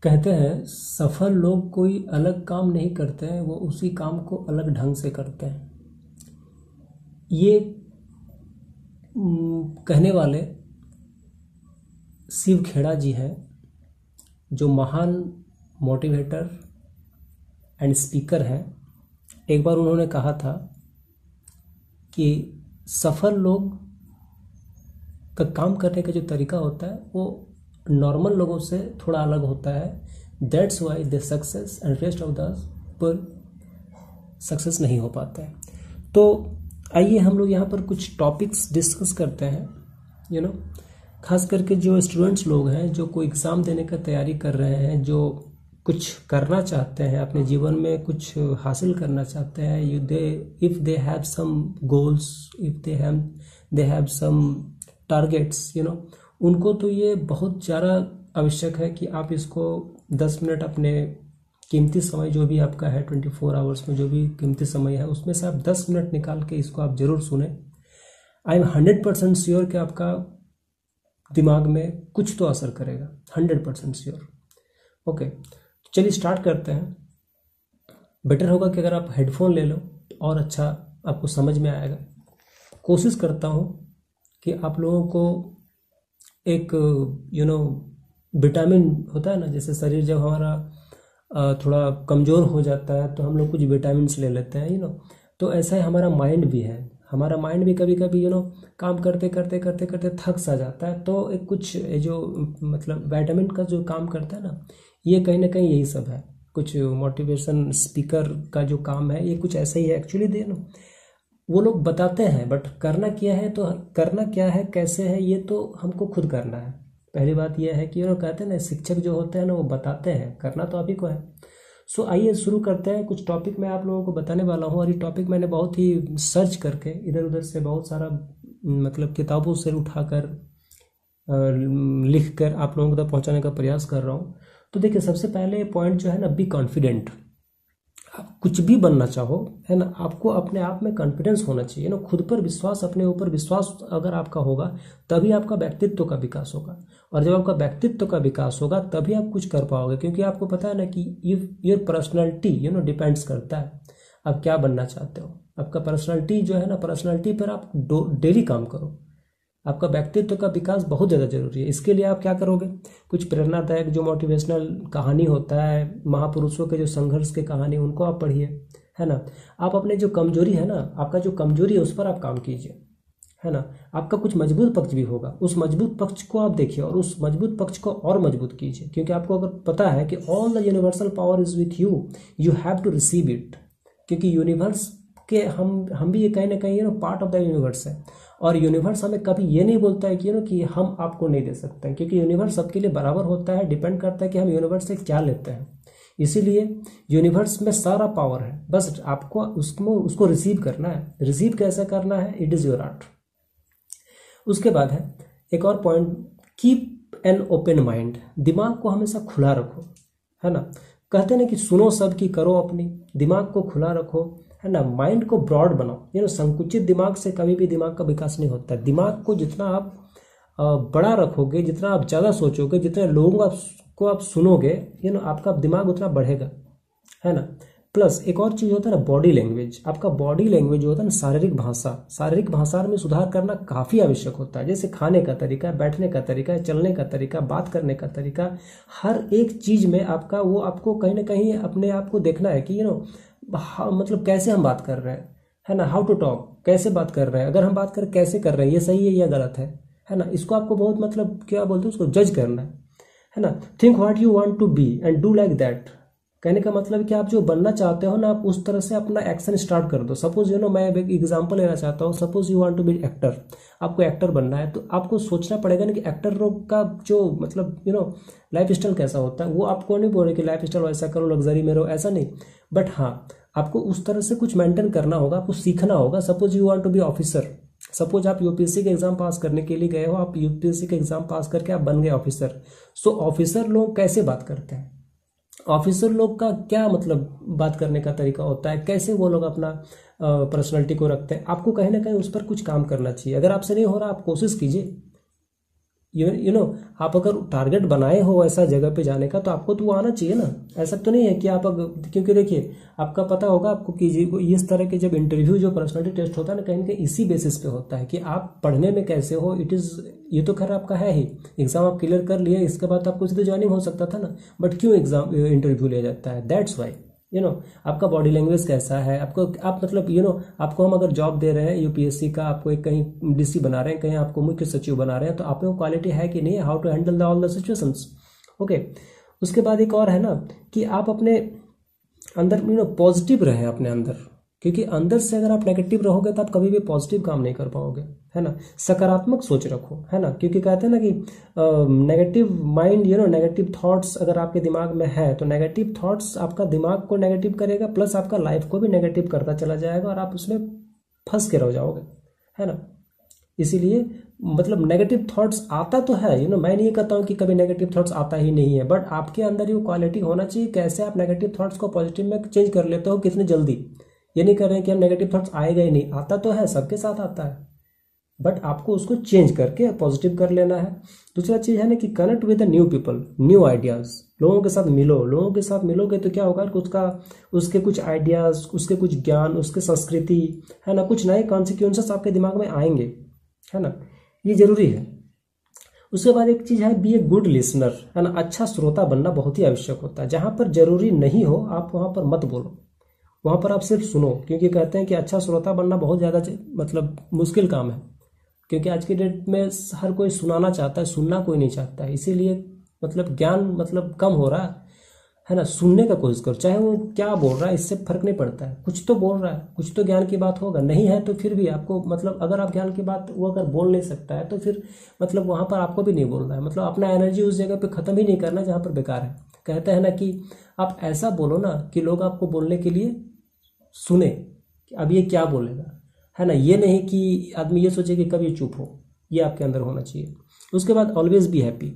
कहते हैं सफल लोग कोई अलग काम नहीं करते हैं, वो उसी काम को अलग ढंग से करते हैं। ये कहने वाले शिव खेड़ा जी हैं, जो महान मोटिवेटर एंड स्पीकर हैं। एक बार उन्होंने कहा था कि सफल लोग का काम करने का जो तरीका होता है वो नॉर्मल लोगों से थोड़ा अलग होता है। That's why they success and rest of the पर सक्सेस नहीं हो पाते हैं। तो आइए हम लोग यहाँ पर कुछ टॉपिक्स डिस्कस करते हैं। खास करके जो स्टूडेंट्स लोग हैं, जो कोई एग्ज़ाम देने का तैयारी कर रहे हैं, जो कुछ करना चाहते हैं अपने जीवन में, कुछ हासिल करना चाहते हैं, if they have some goals, if they have some targets, उनको तो ये बहुत ज़्यादा आवश्यक है कि आप इसको 10 मिनट अपने कीमती समय जो भी आपका है 24 आवर्स में जो भी कीमती समय है उसमें से आप 10 मिनट निकाल के इसको आप ज़रूर सुने। आई एम 100% श्योर कि आपका दिमाग में कुछ तो असर करेगा, 100% श्योर। ओके, तो चलिए स्टार्ट करते हैं। बेटर होगा कि अगर आप हेडफोन ले लो तो और अच्छा आपको समझ में आएगा। कोशिश करता हूँ कि आप लोगों को एक विटामिन होता है ना, जैसे शरीर जब हमारा थोड़ा कमज़ोर हो जाता है तो हम लोग कुछ विटामिन ले लेते हैं, तो ऐसा ही हमारा माइंड भी है। हमारा माइंड भी कभी कभी काम करते करते करते करते थक सा जाता है, तो एक कुछ जो मतलब विटामिन का जो काम करता है ना, ये कहीं ना कहीं यही सब है। कुछ मोटिवेशन स्पीकर का जो काम है ये कुछ ऐसा ही है एक्चुअली। वो लोग बताते हैं, बट करना क्या है, तो करना क्या है, कैसे है, ये तो हमको खुद करना है। पहली बात यह है कि कहते हैं ना, शिक्षक जो होते हैं ना वो बताते हैं, करना तो आप ही को है। सो आइए शुरू करते हैं। कुछ टॉपिक मैं आप लोगों को बताने वाला हूँ, और ये टॉपिक मैंने बहुत ही सर्च करके इधर उधर से बहुत सारा मतलब किताबों से उठाकर लिख कर आप लोगों तक पहुँचाने का प्रयास कर रहा हूँ। तो देखिए, सबसे पहले पॉइंट जो है ना, बी कॉन्फिडेंट। आप कुछ भी बनना चाहो, है ना, आपको अपने आप में कॉन्फिडेंस होना चाहिए ना, खुद पर विश्वास, अपने ऊपर विश्वास अगर आपका होगा तभी आपका व्यक्तित्व का विकास होगा। और जब आपका व्यक्तित्व का विकास होगा तभी आप कुछ कर पाओगे, क्योंकि आपको पता है ना कि योर पर्सनैलिटी डिपेंड्स करता है आप क्या बनना चाहते हो। आपका पर्सनैलिटी जो है ना, पर्सनैलिटी पर आप डेली काम करो। आपका व्यक्तित्व का विकास बहुत ज़्यादा जरूरी है। इसके लिए आप क्या करोगे, कुछ प्रेरणादायक जो मोटिवेशनल कहानी होता है, महापुरुषों के जो संघर्ष की कहानी, उनको आप पढ़िए, है ना। आप अपने जो कमजोरी है ना, आपका जो कमजोरी है उस पर आप काम कीजिए, है ना। आपका कुछ मजबूत पक्ष भी होगा, उस मजबूत पक्ष को आप देखिए और उस मजबूत पक्ष को और मजबूत कीजिए, क्योंकि आपको अगर पता है कि all the universal power is with you, you have to receive it. क्योंकि यूनिवर्स के हम भी ये कहीं ना कहीं पार्ट ऑफ द यूनिवर्स है, और यूनिवर्स हमें कभी ये नहीं बोलता है कि हम आपको नहीं दे सकते हैं, क्योंकि यूनिवर्स सबके लिए बराबर होता है। डिपेंड करता है कि हम यूनिवर्स से क्या लेते हैं। इसीलिए यूनिवर्स में सारा पावर है, बस आपको उसको रिसीव करना है। रिसीव कैसे करना है, इट इज़ योर आर्ट। उसके बाद है एक और point, keep an open mind. दिमाग को हमेशा खुला रखो, है ना। कहते हैं ना कि सुनो सबकी, करो अपनी। दिमाग को खुला रखो, है ना। माइंड को ब्रॉड बनाओ। संकुचित दिमाग से कभी भी दिमाग का विकास नहीं होता है। दिमाग को जितना आप बड़ा रखोगे, जितना आप ज़्यादा सोचोगे, जितने लोगों को आप सुनोगे, आपका दिमाग उतना बढ़ेगा, है ना। प्लस एक और चीज़ होता है ना, बॉडी लैंग्वेज। आपका बॉडी लैंग्वेज जो होता है ना, शारीरिक भाषा में सुधार करना काफ़ी आवश्यक होता है। जैसे खाने का तरीका, बैठने का तरीका, चलने का तरीका, बात करने का तरीका, हर एक चीज़ में आपका वो आपको कहीं ना कहीं अपने आप को देखना है कि मतलब कैसे हम बात कर रहे हैं, है ना। हाउ टू टॉक, कैसे बात कर रहे हैं, अगर हम बात कर कैसे कर रहे हैं, ये सही है या गलत है ना। इसको आपको बहुत मतलब क्या बोलते हैं, उसको जज करना है ना। Think what you want to be and do like that. कहने का मतलब कि आप जो बनना चाहते हो ना, आप उस तरह से अपना एक्शन स्टार्ट कर दो। सपोज मैं एक एग्जांपल लेना चाहता हूँ। Suppose you want to be actor, आपको एक्टर बनना है, तो आपको सोचना पड़ेगा ना कि एक्टर लोग का जो मतलब लाइफ स्टाइल कैसा होता है। वो आपको नहीं बोल रहे कि लाइफ स्टाइल ऐसा करो, लग्जरी में रहो, ऐसा नहीं, बट हाँ आपको उस तरह से कुछ मेंटेन करना होगा, आपको सीखना होगा। Suppose you want to be officer, suppose आप यूपीएससी के एग्जाम पास करने के लिए गए हो, आप यूपीएससी के एग्जाम पास करके आप बन गए ऑफिसर। सो ऑफिसर लोग कैसे बात करते हैं, ऑफिसर लोग का क्या मतलब बात करने का तरीका होता है, कैसे वो लोग अपना पर्सनालिटी को रखते हैं, आपको कहीं ना कहीं उस पर कुछ काम करना चाहिए। अगर आपसे नहीं हो रहा, आप कोशिश कीजिए। यू नो आप अगर टारगेट बनाए हो ऐसा जगह पे जाने का तो आपको तो वो आना चाहिए ना। ऐसा तो नहीं है कि आप क्योंकि देखिए आपका पता होगा आपको कि इस तरह के जब इंटरव्यू जो पर्सनालिटी टेस्ट होता है ना कहीं ना कहीं इसी बेसिस पे होता है कि आप पढ़ने में कैसे हो। इट इज़ ये तो खैर आपका है ही, एग्जाम आप क्लियर कर लिए, इसके बाद आपको सीधे ज्वाइनिंग हो सकता था ना, बट क्यों एग्जाम इंटरव्यू लिया जाता है? दैट्स वाई आपका बॉडी लैंग्वेज कैसा है, आपको आप मतलब आपको हम अगर जॉब दे रहे हैं यूपीएससी का, आपको एक कहीं डीसी बना रहे हैं, कहीं आपको मुख्य सचिव बना रहे हैं, तो आप में क्वालिटी है कि नहीं, how to handle all the situations. Okay, उसके बाद एक और है ना कि आप अपने अंदर पॉजिटिव रहे अपने अंदर, क्योंकि अंदर से अगर आप नेगेटिव रहोगे तो आप कभी भी पॉजिटिव काम नहीं कर पाओगे, है ना। सकारात्मक सोच रखो, है ना, क्योंकि कहते हैं ना कि नेगेटिव माइंड नेगेटिव थॉट्स अगर आपके दिमाग में है तो नेगेटिव थॉट्स आपका दिमाग को नेगेटिव करेगा, प्लस आपका लाइफ को भी नेगेटिव करता चला जाएगा और आप उसमें फंस के रह जाओगे, है ना। इसीलिए मतलब नेगेटिव थॉट्स आता तो है, मैं नहीं कहता हूँ कि कभी नेगेटिव थॉट्स आता ही नहीं है, बट आपके अंदर ये क्वालिटी होना चाहिए कैसे आप नेगेटिव थॉट्स को पॉजिटिव में चेंज कर लेते हो कितनी जल्दी। ये नहीं कर रहे हैं कि हम नेगेटिव थॉट्स आएगा ही नहीं, आता तो है, सबके साथ आता है, बट आपको उसको चेंज करके पॉजिटिव कर लेना है। दूसरा चीज है ना कि connect with the new people, new ideas, लोगों के साथ मिलो, लोगों के साथ मिलोगे तो क्या होगा कि उसके कुछ आइडियाज, उसके कुछ ज्ञान, उसके संस्कृति, है ना, कुछ नए कॉन्सिक्वेंसेस आपके दिमाग में आएंगे, है ना, ये जरूरी है। उसके बाद एक चीज है बी ए गुड लिसनर, है ना, अच्छा श्रोता बनना बहुत ही आवश्यक होता है। जहां पर जरूरी नहीं हो आप वहां पर मत बोलो, वहां पर आप सिर्फ सुनो, क्योंकि कहते हैं कि अच्छा श्रोता बनना बहुत ज्यादा मतलब मुश्किल काम है, क्योंकि आज की डेट में हर कोई सुनाना चाहता है, सुनना कोई नहीं चाहता है, इसीलिए मतलब ज्ञान मतलब कम हो रहा है ना। सुनने का कोशिश करो, चाहे वो क्या बोल रहा है इससे फर्क नहीं पड़ता है, कुछ तो बोल रहा है, कुछ तो ज्ञान की बात होगा, नहीं है तो फिर भी आपको मतलब अगर आप ज्ञान की बात वो अगर बोल नहीं सकता है तो फिर मतलब वहां पर आपको भी नहीं बोलना है, मतलब अपना एनर्जी उस जगह पे खत्म ही नहीं करना जहां पर बेकार है। कहते हैं ना कि आप ऐसा बोलो ना कि लोग आपको बोलने के लिए सुने कि अब ये क्या बोलेगा, है ना, ये नहीं कि आदमी ये सोचे कि कभी चुप हो, ये आपके अंदर होना चाहिए। उसके बाद ऑलवेज बी हैप्पी,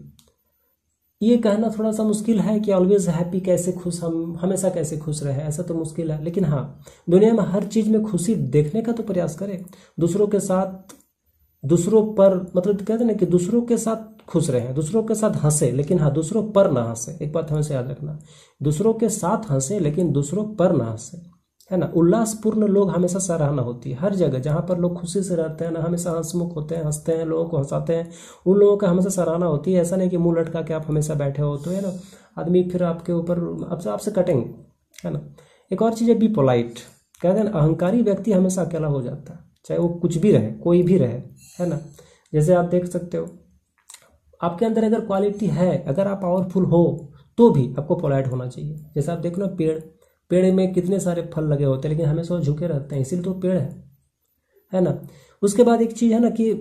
ये कहना थोड़ा सा मुश्किल है कि ऑलवेज हैप्पी कैसे, खुश हम हमेशा कैसे खुश रहे, ऐसा तो मुश्किल है, लेकिन हाँ दुनिया में हर चीज में खुशी देखने का तो प्रयास करें, दूसरों के साथ, दूसरों पर मतलब कहते हैं ना कि दूसरों के साथ खुश रहें, दूसरों के साथ हंसे, लेकिन हाँ दूसरों पर ना हंसे, एक बात हमेशा याद रखना, दूसरों के साथ हंसे लेकिन दूसरों पर ना हंसे, है ना। उल्लासपूर्ण लोग हमेशा सराहना होती है, हर जगह जहां पर लोग खुशी से रहते हैं ना, हमेशा हंसमुख होते हैं, हंसते हैं, लोगों को हंसाते हैं, उन लोगों का हमेशा सराहना होती है। ऐसा नहीं कि मुंह लटका के आप हमेशा बैठे हो तो है ना आदमी फिर आपके ऊपर आपसे कटेंगे, है ना। एक और चीज है बी पोलाइट, कहते हैं अहंकारी व्यक्ति हमेशा अकेला हो जाता है, चाहे वो कुछ भी रहे, कोई भी रहे, है ना। जैसे आप देख सकते हो आपके अंदर अगर क्वालिटी है, अगर आप पावरफुल हो तो भी आपको पोलाइट होना चाहिए। जैसे आप देखो ना पेड़ में कितने सारे फल लगे होते हैं लेकिन हमेशा वो झुके रहते हैं, इसीलिए तो पेड़ है ना। उसके बाद एक चीज है ना कि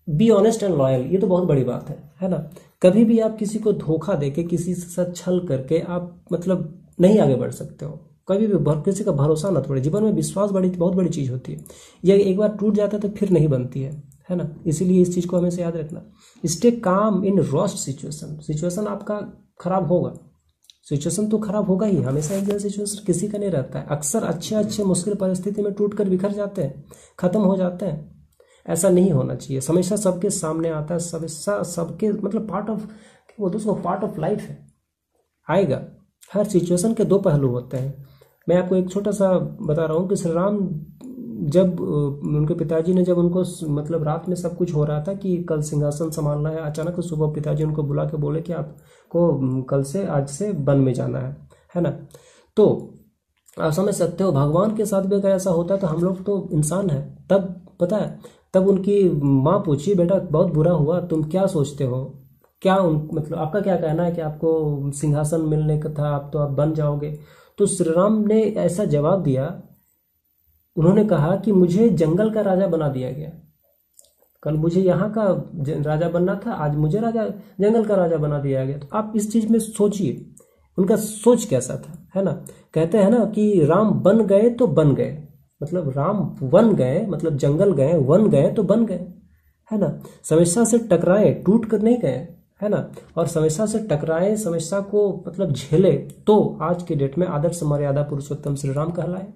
बी ऑनेस्ट एंड लॉयल, ये तो बहुत बड़ी बात है ना। कभी भी आप किसी को धोखा देके, किसी के साथ छल करके आप मतलब नहीं आगे बढ़ सकते हो, कभी भी किसी का भरोसा ना तोड़े। जीवन में विश्वास बहुत बड़ी चीज होती है, यह एक बार टूट जाता है तो फिर नहीं बनती है ना। इसीलिए इस चीज को हमेशा याद रखना। स्टे काम इन रोस्ट सिचुएशन आपका खराब होगा, सिचुएशन तो खराब होगा ही, हमेशा एक जैसा सिचुएशन किसी का नहीं रहता है। अक्सर अच्छे मुश्किल परिस्थिति में टूट कर बिखर जाते हैं, खत्म हो जाते हैं, ऐसा नहीं होना चाहिए। हमेशा सबके सामने आता है, सबके मतलब पार्ट ऑफ क्या बोलते हैं उसको, पार्ट ऑफ लाइफ है, आएगा। हर सिचुएशन के दो पहलू होते हैं। मैं आपको एक छोटा सा बता रहा हूँ कि श्री राम जब उनके पिताजी ने जब उनको मतलब रात में सब कुछ हो रहा था कि कल सिंहासन संभालना है, अचानक से सुबह पिताजी उनको बुला के बोले कि आपको कल से आज से वन में जाना है ना। तो आप समझ सकते हो भगवान के साथ भी अगर ऐसा होता है तो हम लोग तो इंसान है। तब पता है, तब उनकी माँ पूछी बेटा बहुत बुरा हुआ, तुम क्या सोचते हो, क्या मतलब आपका क्या कहना है कि आपको सिंहासन मिलने का था, आप तो आप बन जाओगे। तो श्री राम ने ऐसा जवाब दिया, उन्होंने कहा कि मुझे जंगल का राजा बना दिया गया, कल मुझे यहाँ का राजा बनना था, आज मुझे जंगल का राजा बना दिया गया। तो आप इस चीज में सोचिए उनका सोच कैसा था, है ना। कहते हैं ना कि राम बन गए तो बन गए, मतलब राम वन गए मतलब जंगल गए, वन गए तो बन गए, है ना। समस्या से टकराए, टूट कर नहीं गए, है ना। और समस्या से टकराए, समस्या को मतलब झेले तो आज के डेट में आदर्श मर्यादा पुरुषोत्तम श्री राम कहलाए।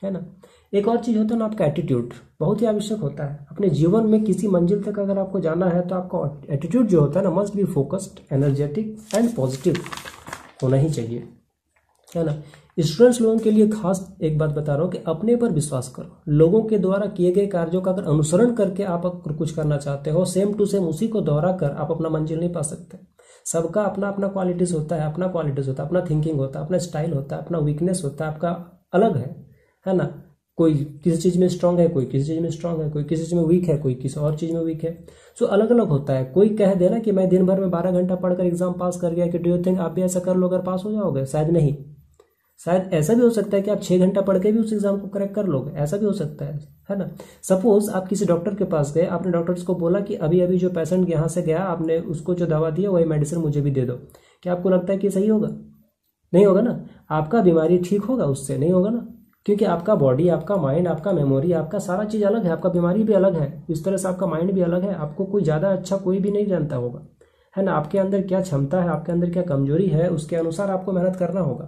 है ना। एक और चीज़ होता है ना, आपका एटीट्यूड बहुत ही आवश्यक होता है अपने जीवन में। किसी मंजिल तक अगर आपको जाना है तो आपका एटीट्यूड जो होता है ना, must be focused, energetic and positive होना ही चाहिए, है ना। स्टूडेंट्स लोगों के लिए खास एक बात बता रहा हूँ कि अपने पर विश्वास करो। लोगों के द्वारा किए गए कार्यों का अगर अनुसरण करके आप अगर कुछ करना चाहते हो, सेम टू सेम उसी को दोहरा कर आप अपना मंजिल नहीं पा सकते। सबका अपना अपना क्वालिटीज़ होता है, अपना क्वालिटीज़ होता है, अपना थिंकिंग होता है, अपना स्टाइल होता है, अपना वीकनेस होता है, आपका अलग है ना। कोई किसी चीज़ में स्ट्रांग है, कोई किसी चीज़ में स्ट्रांग है, कोई किसी चीज़ में वीक है, कोई किसी और चीज़ में वीक है। सो अलग अलग होता है। कोई कह देना कि मैं दिन भर में 12 घंटा पढ़कर एग्जाम पास कर गया, कि डू यू थिंक आप भी ऐसा कर लो अगर पास हो जाओगे? शायद नहीं। शायद ऐसा भी हो सकता है कि आप 6 घंटा पढ़ के भी उस एग्जाम को करेक्ट कर लोगे, ऐसा भी हो सकता है ना। सपोज आप किसी डॉक्टर के पास गए, आपने डॉक्टर को बोला कि अभी अभी जो पेशेंट यहाँ से गया, आपने उसको जो दवा दी है वही मेडिसिन मुझे भी दे दो। क्या आपको लगता है कि सही होगा? नहीं होगा ना। आपका बीमारी ठीक होगा उससे? नहीं होगा ना, क्योंकि आपका बॉडी, आपका माइंड, आपका मेमोरी, आपका सारा चीज़ अलग है। आपका बीमारी भी अलग है, इस तरह से आपका माइंड भी अलग है। आपको कोई ज़्यादा अच्छा कोई भी नहीं जानता होगा, है ना। आपके अंदर क्या क्षमता है, आपके अंदर क्या कमजोरी है, उसके अनुसार आपको मेहनत करना होगा,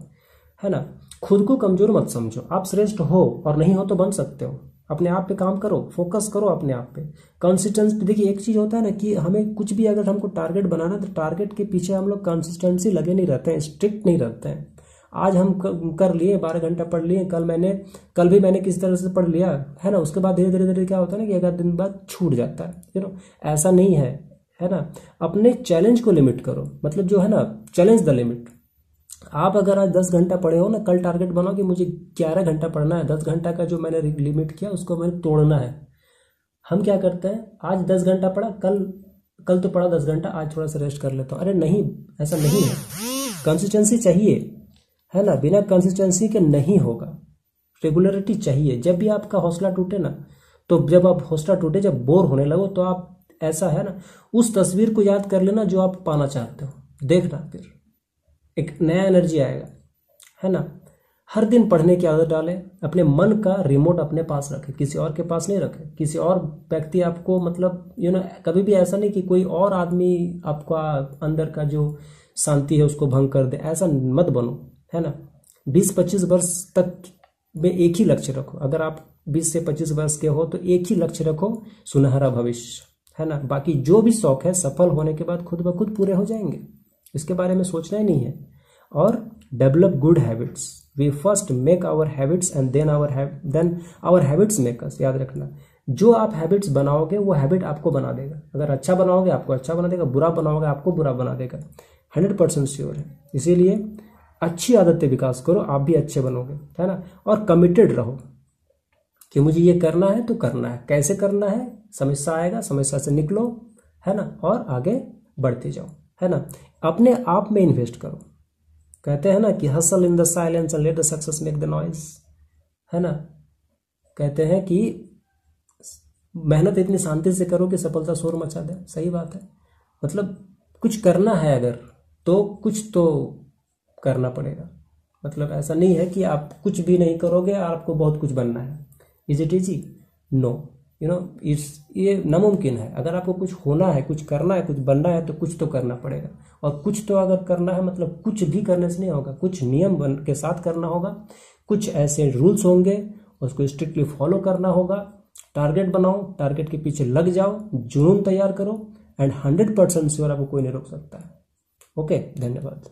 है ना। खुद को कमजोर मत समझो, आप श्रेष्ठ हो और नहीं हो तो बन सकते हो। अपने आप पे काम करो, फोकस करो अपने आप पे, कंसिस्टेंसी। देखिए एक चीज़ होता है ना कि हमें कुछ भी अगर हमको टारगेट बनाना तो टारगेट के पीछे हम लोग कंसिस्टेंसी लगे नहीं रहते हैं, स्ट्रिक्ट नहीं रहते हैं। आज हम कर लिए, 12 घंटा पढ़ लिए, कल भी मैंने किस तरह से पढ़ लिया, है ना। उसके बाद धीरे धीरे धीरे क्या होता है ना कि 11 दिन बाद छूट जाता है, ऐसा नहीं है ना। अपने चैलेंज को लिमिट करो, मतलब जो है ना, चैलेंज द लिमिट। आप अगर आज 10 घंटा पढ़े हो ना, कल टारगेट बनाओ कि मुझे 11 घंटा पढ़ना है। 10 घंटा का जो मैंने लिमिट किया उसको मैंने तोड़ना है। हम क्या करते हैं, आज 10 घंटा पढ़ा, कल तो पढ़ा 10 घंटा, आज थोड़ा सा रेस्ट कर लेता हूँ। अरे नहीं, ऐसा नहीं है। कंसिस्टेंसी चाहिए, है ना। बिना कंसिस्टेंसी के नहीं होगा। रेगुलरिटी चाहिए। जब भी आपका हौसला टूटे ना, तो जब आप हौसला टूटे, जब बोर होने लगो, तो आप ऐसा है ना, उस तस्वीर को याद कर लेना जो आप पाना चाहते हो। देखना फिर एक नया एनर्जी आएगा, है ना। हर दिन पढ़ने की आदत डालें। अपने मन का रिमोट अपने पास रखें, किसी और के पास नहीं रखें। किसी और व्यक्ति आपको, मतलब कभी भी ऐसा नहीं कि कोई और आदमी आपका अंदर का जो शांति है उसको भंग कर दे, ऐसा मत बनो, है ना। 20-25 वर्ष तक में एक ही लक्ष्य रखो। अगर आप 20 से 25 वर्ष के हो तो एक ही लक्ष्य रखो, सुनहरा भविष्य, है ना। बाकी जो भी शौक है सफल होने के बाद खुद ब खुद पूरे हो जाएंगे, इसके बारे में सोचना ही नहीं है। और develop good habits. We first make our habits and then our habits make us. याद रखना, जो आप हैबिट्स बनाओगे वो हैबिट आपको बना देगा। अगर अच्छा बनाओगे आपको अच्छा बना देगा, बुरा बनाओगे आपको बुरा बना देगा, 100% श्योर है। इसीलिए अच्छी आदतें विकास करो, आप भी अच्छे बनोगे, है ना। और कमिटेड रहो कि मुझे ये करना है तो करना है। कैसे करना है, समस्या आएगा, समस्या से निकलो, है ना, और आगे बढ़ते जाओ, है ना। अपने आप में इन्वेस्ट करो। कहते हैं ना कि hustle in the silence and let the success make the noise, है ना। कहते हैं कि मेहनत इतनी शांति से करो कि सफलता शोर मचा दे। सही बात है। मतलब कुछ करना है अगर, तो कुछ तो करना पड़ेगा। मतलब ऐसा नहीं है कि आप कुछ भी नहीं करोगे और आपको बहुत कुछ बनना है। Is it easy? नो, ये नामुमकिन है। अगर आपको कुछ होना है, कुछ करना है, कुछ बनना है, तो कुछ तो करना पड़ेगा। और कुछ तो अगर करना है, मतलब कुछ भी करने से नहीं होगा, कुछ नियम बन के साथ करना होगा, कुछ ऐसे रूल्स होंगे, उसको स्ट्रिक्टली फॉलो करना होगा। टारगेट बनाओ, टारगेट के पीछे लग जाओ, जुनून तैयार करो, एंड 100% श्योर आपको कोई नहीं रोक सकता है। ओके, धन्यवाद।